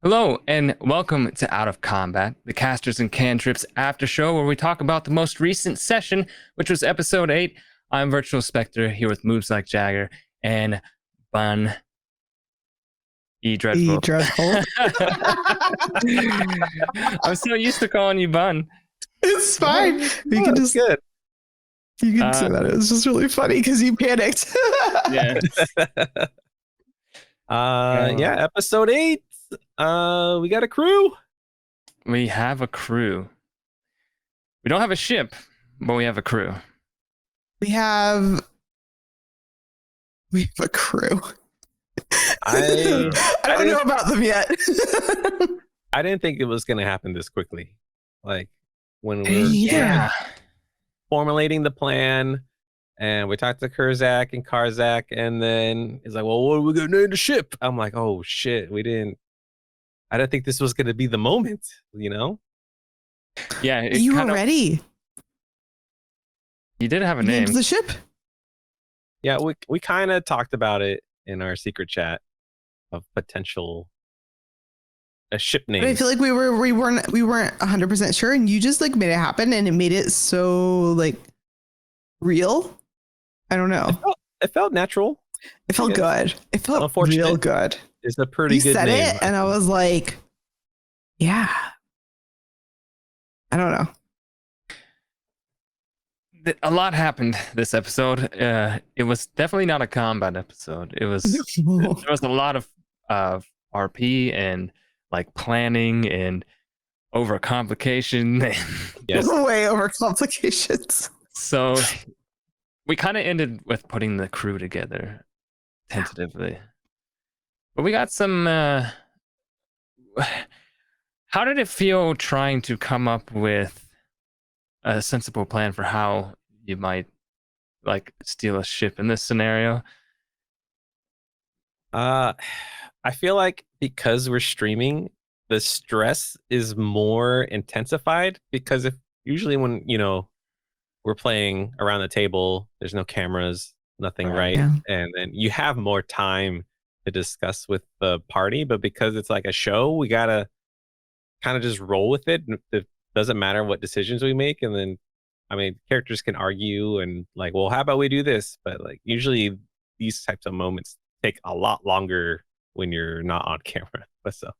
Hello and welcome to Out of Combat, the Casters and Cantrips after show where we talk about the most recent session, which was episode 8. I'm Virtual Spectre here with Moves Like Jagger and Bun E. E Dreadful. dreadful. I'm so used to calling you Bun. It's fine. You can just good. You can say that. It was just really funny because you panicked. Yeah. Episode 8. We got a crew. We have a crew. We don't have a ship, but we have a crew. We have a crew. I don't know about them yet. I didn't think it was going to happen this quickly. Like when we're formulating the plan and we talked to Kurzak and Karzak, and then it's like, well, what are we going to name the ship? I'm like, oh shit, I didn't think this was going to be the moment, you know? Yeah. You were ready. You did have a name. Named the ship? Yeah, we kind of talked about it in our secret chat of potential a ship name. But I feel like we weren't 100% sure, and you just like made it happen, and it made it so like real. I don't know. It felt natural. It felt good. It felt real good. It's a pretty good name. You said it, and I was like, yeah. I don't know. A lot happened this episode. It was definitely not a combat episode. It was there was a lot of RP and like planning and overcomplication. Yes. Way over complications. So we kind of ended with putting the crew together tentatively. But we got some how did it feel trying to come up with a sensible plan for how you might like steal a ship in this scenario? I feel like because we're streaming, the stress is more intensified because if usually when, we're playing around the table, there's no cameras, nothing, right? Yeah. And then you have more time to discuss with the party, but because it's like a show, we gotta kind of just roll with it. It doesn't matter what decisions we make. And then, I mean, characters can argue and like, well, how about we do this? But like, usually these types of moments take a lot longer when you're not on camera. But so,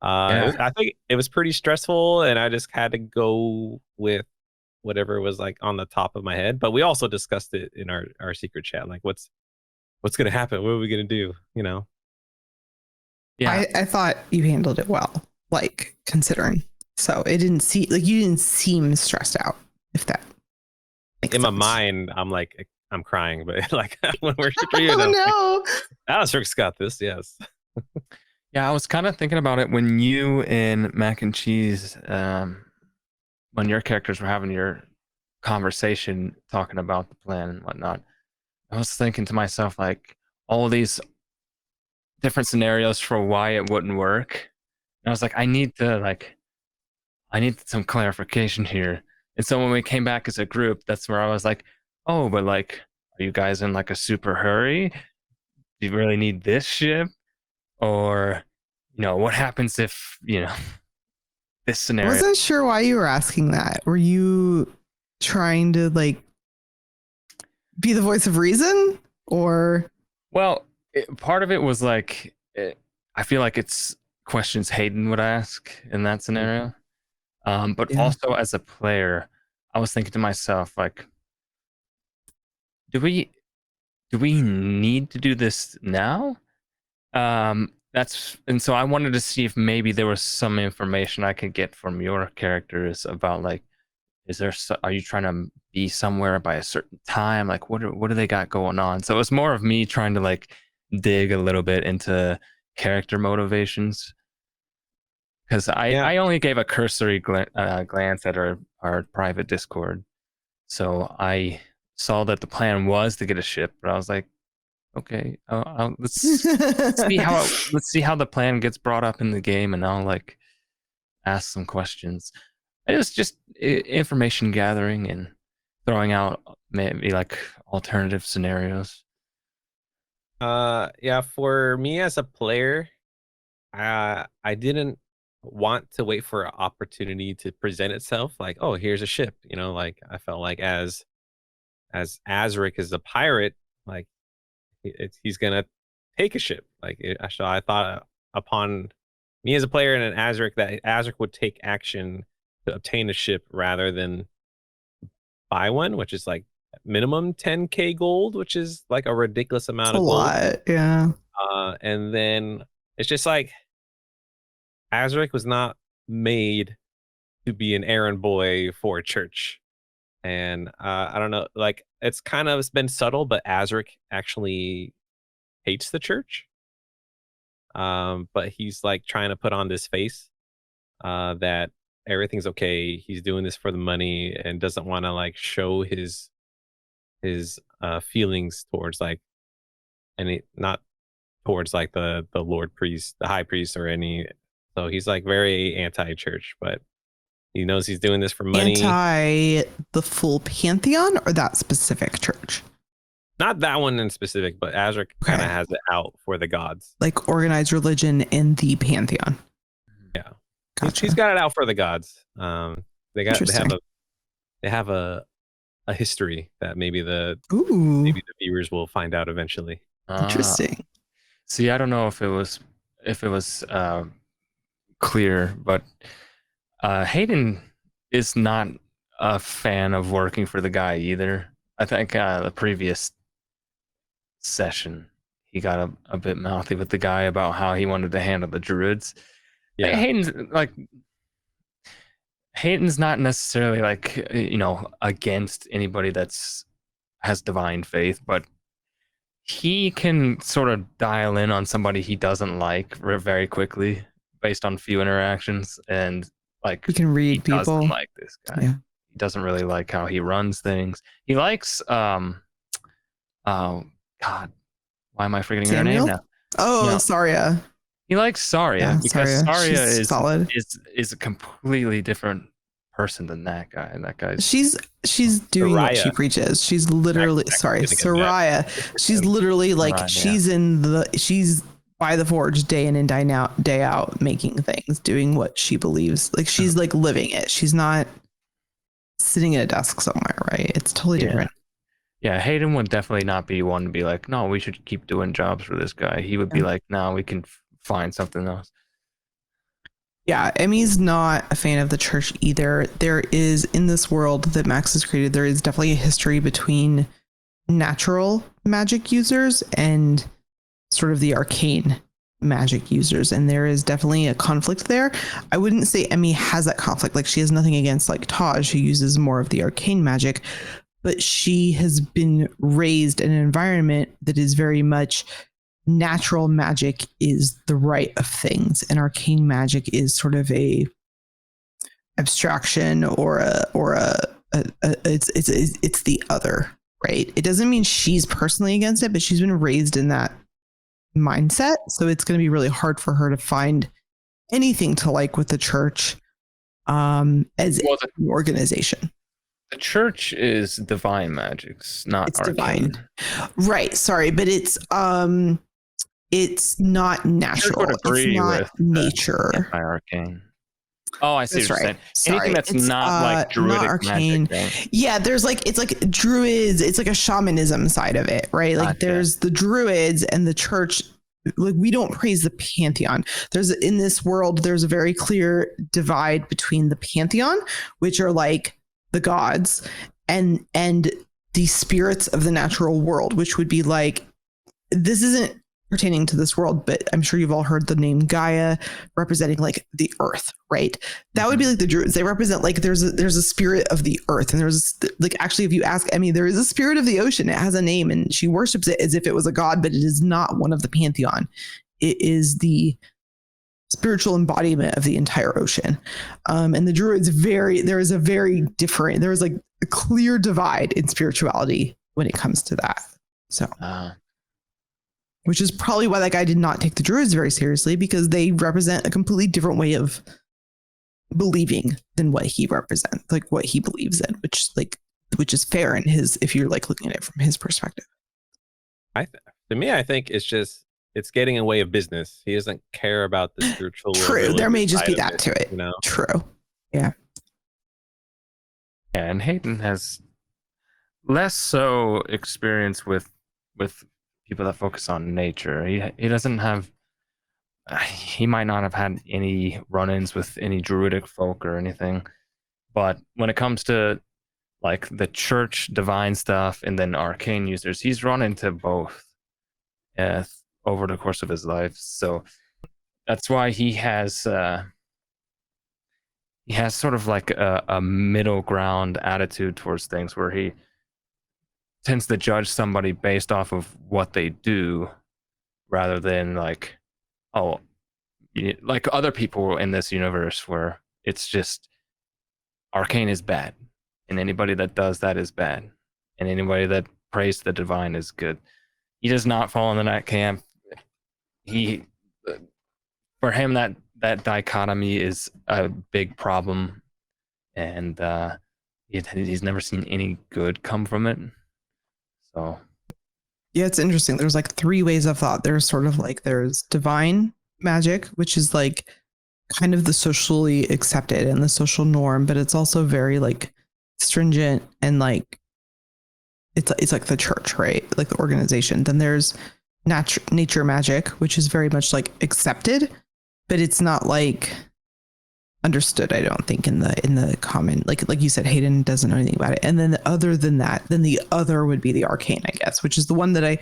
I think it was pretty stressful, and I just had to go with whatever was like on the top of my head. But we also discussed it in our secret chat, like what's gonna happen? What are we gonna do? Yeah, I thought you handled it well, like considering. So it didn't seem like you didn't seem stressed out. If that makes in sense. my mind, I'm like I'm crying, but like when we're streaming, oh no, Alistair's got this. Yes. Yeah, I was kind of thinking about it when you and Mac and Cheese, when your characters were having your conversation talking about the plan and whatnot. I was thinking to myself, like, all these different scenarios for why it wouldn't work. And I was like, I need some clarification here. And so when we came back as a group, that's where I was like, oh, but like, are you guys in like a super hurry? Do you really need this ship? Or, what happens if, this scenario? I wasn't sure why you were asking that. Were you trying to like be the voice of reason, or? Well, part of it was like, I feel like it's questions Hayden would ask in that scenario. But also as a player, I was thinking to myself, like, do we need to do this now? And so I wanted to see if maybe there was some information I could get from your characters about like, are you trying to be somewhere by a certain time? Like, what do they got going on? So it was more of me trying to like dig a little bit into character motivations, because I only gave a cursory glance at our private Discord. So I saw that the plan was to get a ship, but I was like, okay, let's see how the plan gets brought up in the game, and I'll like ask some questions. It was just information gathering and throwing out maybe like alternative scenarios. For me as a player, I didn't want to wait for an opportunity to present itself. Like, oh, here's a ship. Like I felt like as Azric is a pirate, like he's gonna take a ship. So I thought upon me as a player and an Azric that Azric would take action to obtain a ship rather than buy one, which is like minimum 10k gold, which is like a ridiculous It's amount a of gold. lot. Yeah. And then it's just like Azric was not made to be an errand boy for a church. And I don't know, like it's been subtle, but Azric actually hates the church. But he's like trying to put on this face that everything's okay. He's doing this for the money and doesn't want to like show his feelings towards like not towards like the Lord priest, the high priest, or any. So he's like very anti-church, but he knows he's doing this for money. Anti the full pantheon or that specific church? Not that one in specific, but Azric kind of has it out for the gods. Like organized religion in the pantheon. Yeah, Gotcha. he's got it out for the gods. They have a history that maybe the viewers will find out eventually. Interesting. See, I don't know if it was clear, but Hayden is not a fan of working for the guy either. I think the previous session he got a bit mouthy with the guy about how he wanted to handle the druids. Yeah, Hayden's not necessarily like against anybody has divine faith, but he can sort of dial in on somebody he doesn't like very quickly based on few interactions, and like you can read people. Doesn't like this guy. Yeah. He doesn't really like how he runs things. He likes oh God, why am I forgetting her name now? Oh, no. Saria. He likes Saria because Saria is solid. Is a completely different person than that guy. And that guy's she's doing Soraya. What she preaches. She's literally Soraya. She's literally like Soraya, she's by the forge day in and day out making things, doing what she believes. Like she's like living it. She's not sitting at a desk somewhere, right? It's totally different. Yeah, Hayden would definitely not be one to be like, no, we should keep doing jobs for this guy. He would be like, no, we can find something else. Yeah, Emmy's not a fan of the church either. There is, in this world that Max has created, there is definitely a history between natural magic users and sort of the arcane magic users. And there is definitely a conflict there. I wouldn't say Emmy has that conflict. Like she has nothing against like Taj, who uses more of the arcane magic, but she has been raised in an environment that is very much natural magic is the right of things, and arcane magic is sort of a abstraction or it's the other, right? It doesn't mean she's personally against it, but she's been raised in that mindset, so it's going to be really an for her to find anything to like with the church as an organization. The church is divine magics, not it's arcane. Divine, right? Sorry, but it's not natural. It's not nature. Arcane. Oh, I see what you're saying. Sorry. Anything that's not like druidic, not arcane. Magic, yeah, there's like it's like druids. It's like a shamanism side of it, right? Like there's the druids and the church. Like we don't praise the pantheon. In this world, there's a very clear divide between the pantheon, which are like the gods, and the spirits of the natural world, which would be like, this isn't pertaining to this world, but I'm sure you've all heard the name Gaia, representing like the earth, right? That would be like the druids. They represent like there's a spirit of the earth, and there's like, actually, if you ask Emmy, there is a spirit of the ocean. It has a name, and she worships it as if it was a god, but it is not one of the pantheon. It is the spiritual embodiment of the entire ocean. And the druids there is like a clear divide in spirituality when it comes to that. So, which is probably why that guy did not take the druids very seriously, because they represent a completely different way of believing than what he represents, like what he believes in, which is fair in his, if you're like looking at it from his perspective. To me, I think it's just it's getting in the way of business. He doesn't care about the spiritual. True. There may just be that to it. True. Yeah. And Hayden has less so experience with people that focus on nature. He doesn't have. He might not have had any run-ins with any druidic folk or anything, but when it comes to like the church divine stuff and then arcane users, he's run into both over the course of his life. So that's why he has sort of like a middle ground attitude towards things, where he tends to judge somebody based off of what they do rather than like, oh, like other people in this universe where it's just arcane is bad and anybody that does that is bad and anybody that prays the divine is good. He does not fall into that camp. For him, that dichotomy is a big problem, and he's never seen any good come from it. So yeah, it's interesting. There's like three ways of thought. There's sort of like there's divine magic, which is like kind of the socially accepted and the social norm, but it's also very like stringent and like it's like the church, right? Like the organization. Then there's nature magic, which is very much like accepted, but it's not like understood, I don't think, in the common, like you said, Hayden doesn't know anything about it. And then other than that, then the other would be the arcane, I guess, which is the one that I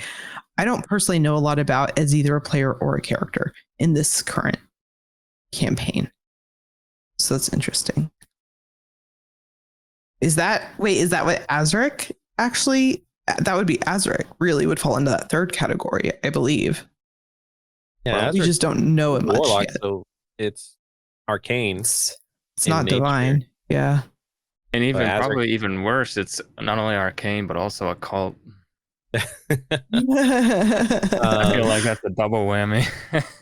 don't personally know a lot about as either a player or a character in this current campaign. So that's interesting. Is that what Azric actually, that would be Azric really would fall into that third category, I believe. Yeah, we just don't know it much warlock, yet. so it's arcane. It's not nature. Divine. Yeah. And even probably even worse, it's not only arcane but also occult. I feel like that's a double whammy.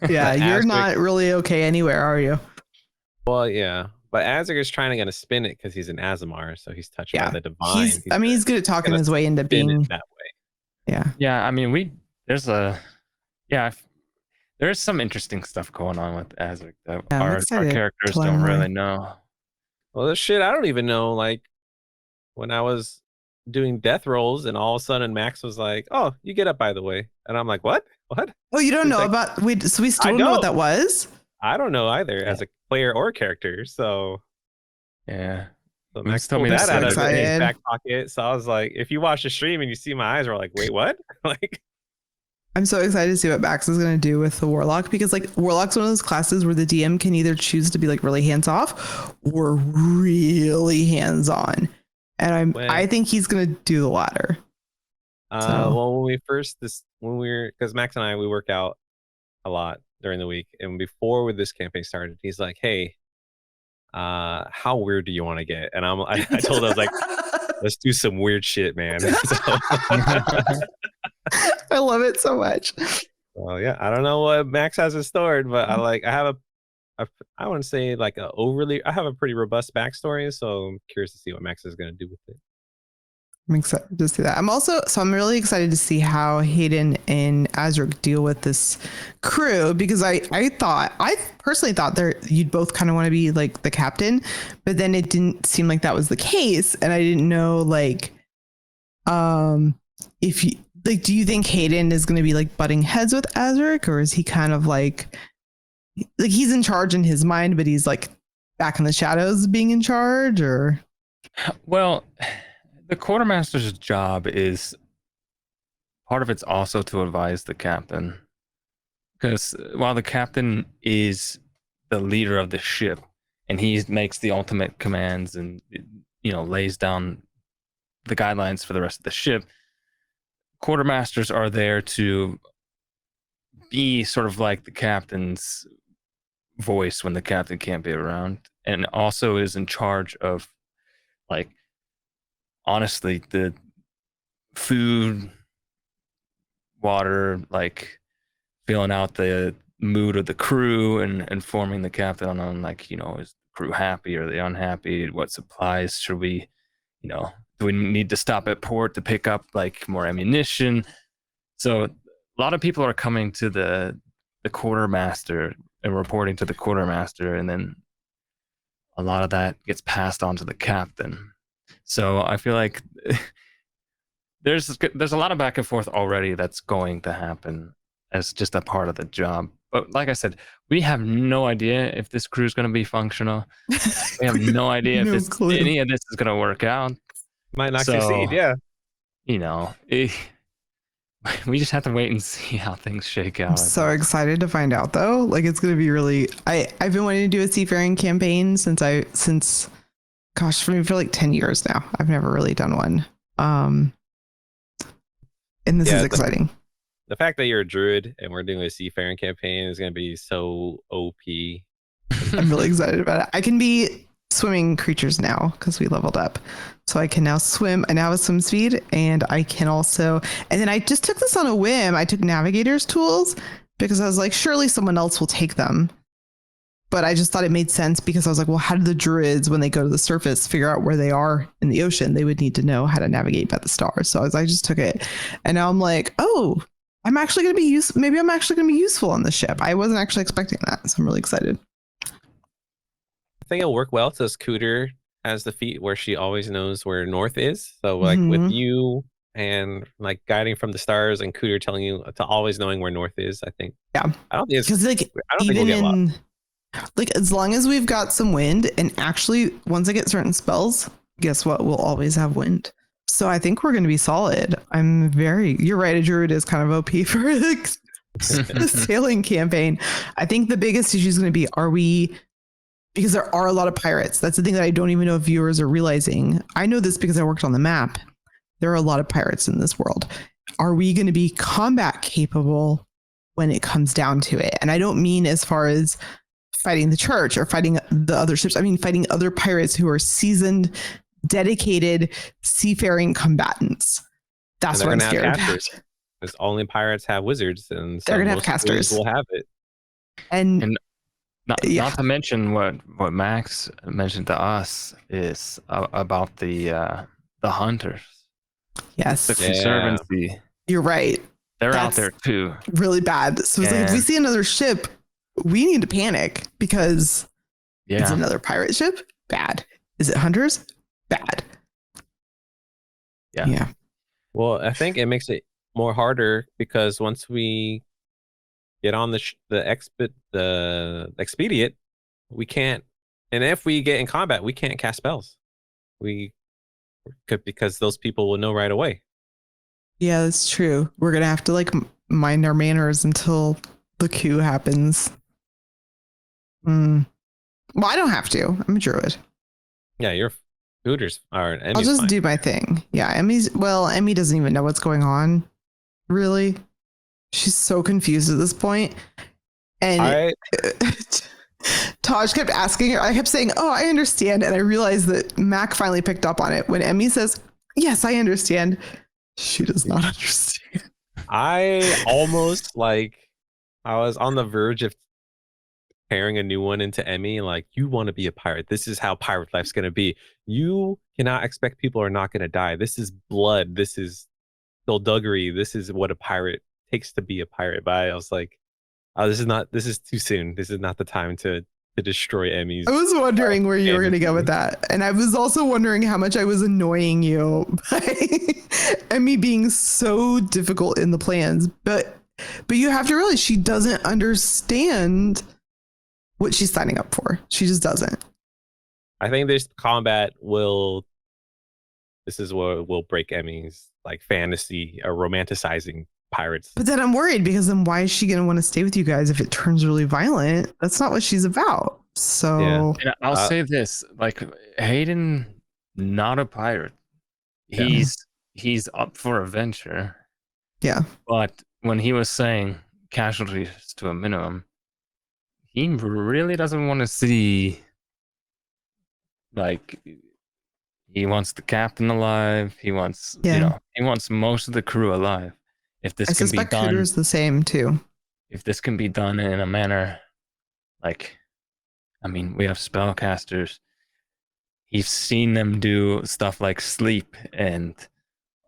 Yeah, you're not really okay anywhere, are you? Well, yeah, but Azric is trying to spin it because he's an Aasimar, so he's touched by the divine. He's good at talking his way into being that way. Yeah. Yeah, I mean, there's some interesting stuff going on with Azric that our characters don't really know. Well, this shit I don't even know. Like when I was doing death rolls, and all of a sudden Max was like, "Oh, you get up, by the way," and I'm like, "What? What? Oh, you don't know about? So we still don't know what that was. I don't know either, as a player or character. So yeah, so Max told me that out of his back pocket. So I was like, if you watch the stream and you see my eyes, are like, wait, what? Like. I'm so excited to see what Max is going to do with the Warlock, because like Warlock's one of those classes where the DM can either choose to be like really hands off or really hands on. And I think he's going to do the latter. Well, because Max and I, we work out a lot during the week. And before this campaign started, he's like, hey, how weird do you want to get? And I told him, I was like, let's do some weird shit, man. I love it so much. Well, yeah, I don't know what Max has in store, but I wouldn't say like I have a pretty robust backstory, so I'm curious to see what Max is going to do with it. I'm excited to see that. I'm really excited to see how Hayden and Azric deal with this crew, because I personally thought you'd both kind of want to be like the captain, but then it didn't seem like that was the case, and I didn't know like if you like, do you think Hayden is going to be like butting heads with Azric, or is he kind of like he's in charge in his mind, but he's like back in the shadows being in charge? Or well, the quartermaster's job is part of it's also to advise the captain, because while the captain is the leader of the ship and he makes the ultimate commands and lays down the guidelines for the rest of the ship, quartermasters are there to be sort of like the captain's voice when the captain can't be around, and also is in charge of, like, honestly, the food, water, like feeling out the mood of the crew and informing the captain on, like, is the crew happy, or are they unhappy, what supplies should we, do we need to stop at port to pick up like more ammunition? So a lot of people are coming to the quartermaster and reporting to the quartermaster, and then a lot of that gets passed on to the captain. So I feel like there's a lot of back and forth already that's going to happen as just a part of the job. But like I said, we have no idea if this crew is going to be functional. We have no idea No if clue. any of this is going to work out. Might not So, succeed. Yeah. You know, we just have to wait and see how things shake out. I'm so excited to find out though. Like it's gonna be really I've been wanting to do a seafaring campaign since gosh, for like 10 years now. I've never really done one. And this is exciting. The fact that you're a druid and we're doing a seafaring campaign is gonna be so OP. I'm really excited about it. I can be swimming creatures now because we leveled up. So I can now swim. I now have swim speed, and I can also, and then I just took this on a whim. I took navigator's tools because I was like, surely someone else will take them. But I just thought it made sense because I was like, well, how do the druids, when they go to the surface, figure out where they are in the ocean? They would need to know how to navigate by the stars. So I just took it. And now I'm like, oh, I'm actually going to be maybe I'm actually going to be useful on the ship. I wasn't actually expecting that. So I'm really excited. I think it'll work well to Cooter has the feat where she always knows where north is. So like with you and like guiding from the stars and Cooter telling you to always knowing where north is, I think. Yeah. I don't think it's because like I don't think we'll get lost. Like as long as we've got some wind, and actually once I get certain spells, guess what? We'll always have wind. So I think we're going to be solid. You're right. A druid is kind of OP for the sailing campaign. I think the biggest issue is going to be, because there are a lot of pirates. That's the thing that I don't even know if viewers are realizing. I know this because I worked on the map. There are a lot of pirates in this world. Are we going to be combat capable when it comes down to it? And I don't mean as far as fighting the church or fighting the other ships. I mean, fighting other pirates who are seasoned, dedicated, seafaring combatants. That's what I'm scared about. Because only pirates have wizards, and so they're going to have casters. Will have it. And not to mention what Max mentioned to us is about the hunters. Yes. The conservancy. You're right. They're out there too. Really bad. So it's like if we see another ship, we need to panic because it's another pirate ship. Bad. Is it hunters? Bad. Yeah. Well, I think it makes it more harder because once we get on the expedient, we can't. And if we get in combat, we can't cast spells. We could, because those people will know right away. Yeah, that's true. We're gonna have to like mind our manners until the coup happens. Well, I don't have to. I'm a druid. Yeah, your Hooters are. I'll just do my thing. Yeah, Emmy doesn't even know what's going on. Really, she's so confused at this point. And Taj kept asking her. I kept saying, "Oh, I understand," and I realized that Mac finally picked up on it when Emmy says, "Yes, I understand." She does not understand. I almost I was on the verge of pairing a new one into Emmy. Like, you want to be a pirate. This is how pirate life's going to be. You cannot expect people are not going to die. This is blood. This is skullduggery. This is what a pirate takes to be a pirate. But I was like, oh, this is too soon. This is not the time to destroy Emmys. I was wondering where you were going to go with that. And I was also wondering how much I was annoying you by Emmy being so difficult in the plans. But you have to realize she doesn't understand what she's signing up for. She just doesn't. I think this combat this is what will break Emmy's fantasy or romanticizing pirates. But then I'm worried because then why is she going to want to stay with you guys if it turns really violent? That's not what she's about. So and I'll say this, Hayden, not a pirate. He's up for adventure. Yeah. But when he was saying casualties to a minimum, he really doesn't want to see he wants the captain alive. He wants he wants most of the crew alive. If this can be done, Cooter's the same too. If this can be done in a manner we have spellcasters. He's seen them do stuff like sleep and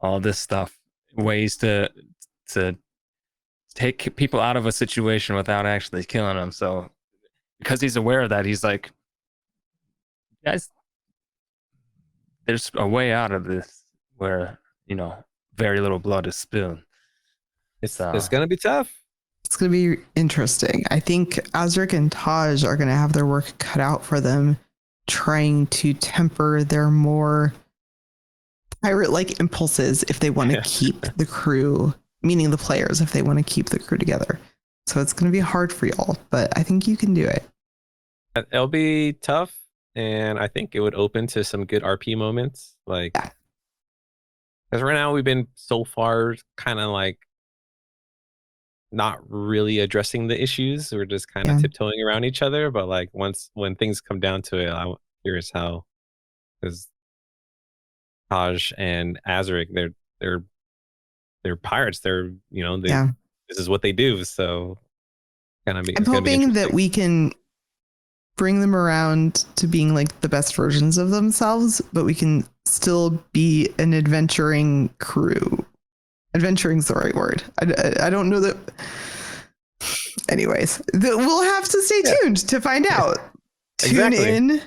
all this stuff, ways to take people out of a situation without actually killing them. So because he's aware of that, he's like, guys, there's a way out of this where, you know, very little blood is spilled. It's gonna be tough. It's going to be interesting. I think Azric and Taj are going to have their work cut out for them, trying to temper their more pirate-like impulses if they want to keep the crew, meaning the players, if they want to keep the crew together. So it's going to be hard for y'all, but I think you can do it. It'll be tough, and I think it would open to some good RP moments. Like, because right now we've been so far kind of like not really addressing the issues. We're just kind of tiptoeing around each other. But like when things come down to it, I'm curious how, because Taj and Azric, they're pirates. They're, you know, this is what they do. So I'm hoping that we can bring them around to being like the best versions of themselves, but we can still be an adventuring crew. Adventuring's the right word. I don't know that. Anyways, we'll have to stay tuned to find out. Tune in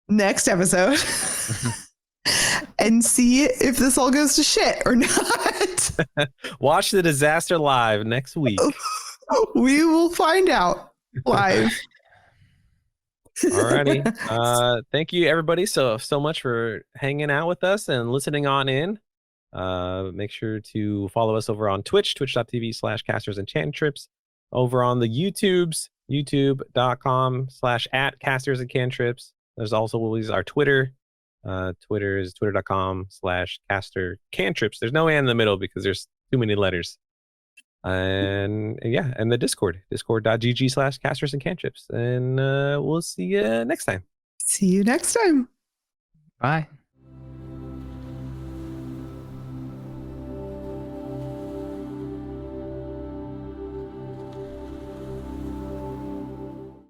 next episode and see if this all goes to shit or not. Watch the disaster live next week. We will find out live. Alrighty. Thank you everybody so much for hanging out with us and listening on in. Make sure to follow us over on Twitch, twitch.tv/casters and cantrips. Over on the YouTubes, youtube.com/@casters and cantrips. There's also always our Twitter. Twitter is twitter.com/caster cantrips. There's no A in the middle because there's too many letters. And and the discord.gg/casters and cantrips. And we'll see you next time. See you next time. Bye.